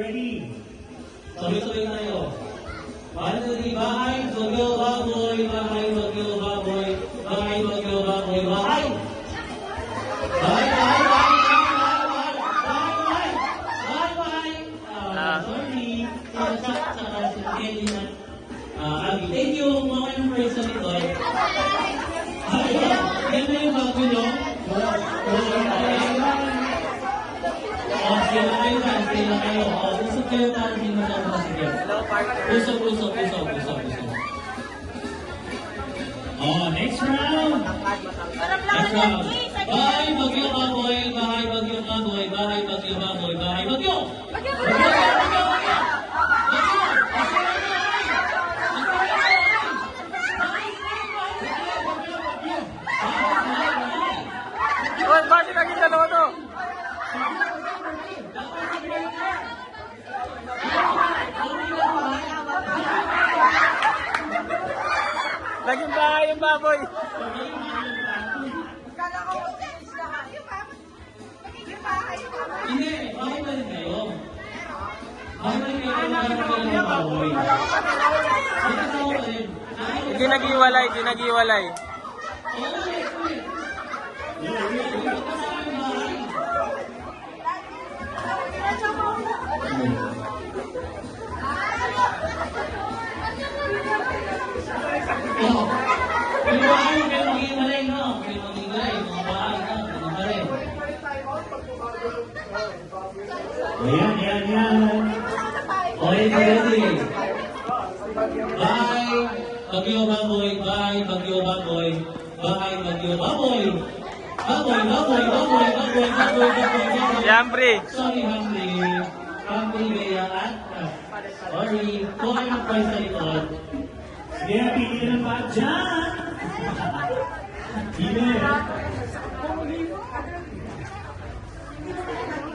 Ready? Sabay-sabay tayo. 1, 2, 3, bahay, bagyo, baboy, bahay, bagyo, baboy, bahay, bagyo, baboy, bahay! Bahay, bahay, bahay, bahay, bahay, bahay, bahay, bahay! Sorry. Saka si Kelly na. Abi, thank you. Mga yung praise sa likod. Yan na yung bago nyo. Stay lang kayo dyan, stay lang kayo. Usap kayo para hindi masyado sige. Usap. Next round. Next round. Bahay, bagyo, baboy, bahay, bagyo, baboy, bahay, bagyo, baboy, bahay, bagyo. Bakit lagi dalawa to? Laging bahay yung baboy. Hindi, bahay pa rin kayo. Bahay pa rin kayo ng baboy. Hindi nag-iwalay. Yung bahay, kayo mag-iwalay, no? Kayo mag-iwalay, mga bahay, no? Ganun pa rin. Yan. Okay, ready? Bahay, bagyo, baboy, bahay, bagyo, baboy, bahay, bagyo, baboy. Baboy. Yambri. Sorry, Humphrey, Bea, at sorry. Kung kayo mag-price sa likod. Sige, pili ka ng bat dyan. Pili.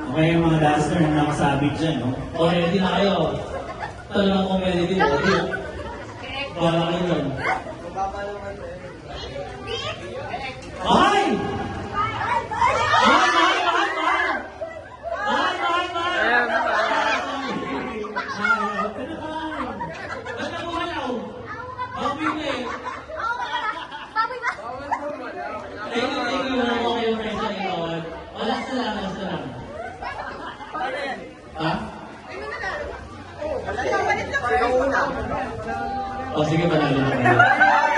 Okay, yung mga duster na nakasabit dyan, no? O, ready na kayo. Talagang competitive. Okay. Para kayo dyan. Bahay! Ayan. Last na lang. Ha? O sige, panalo na.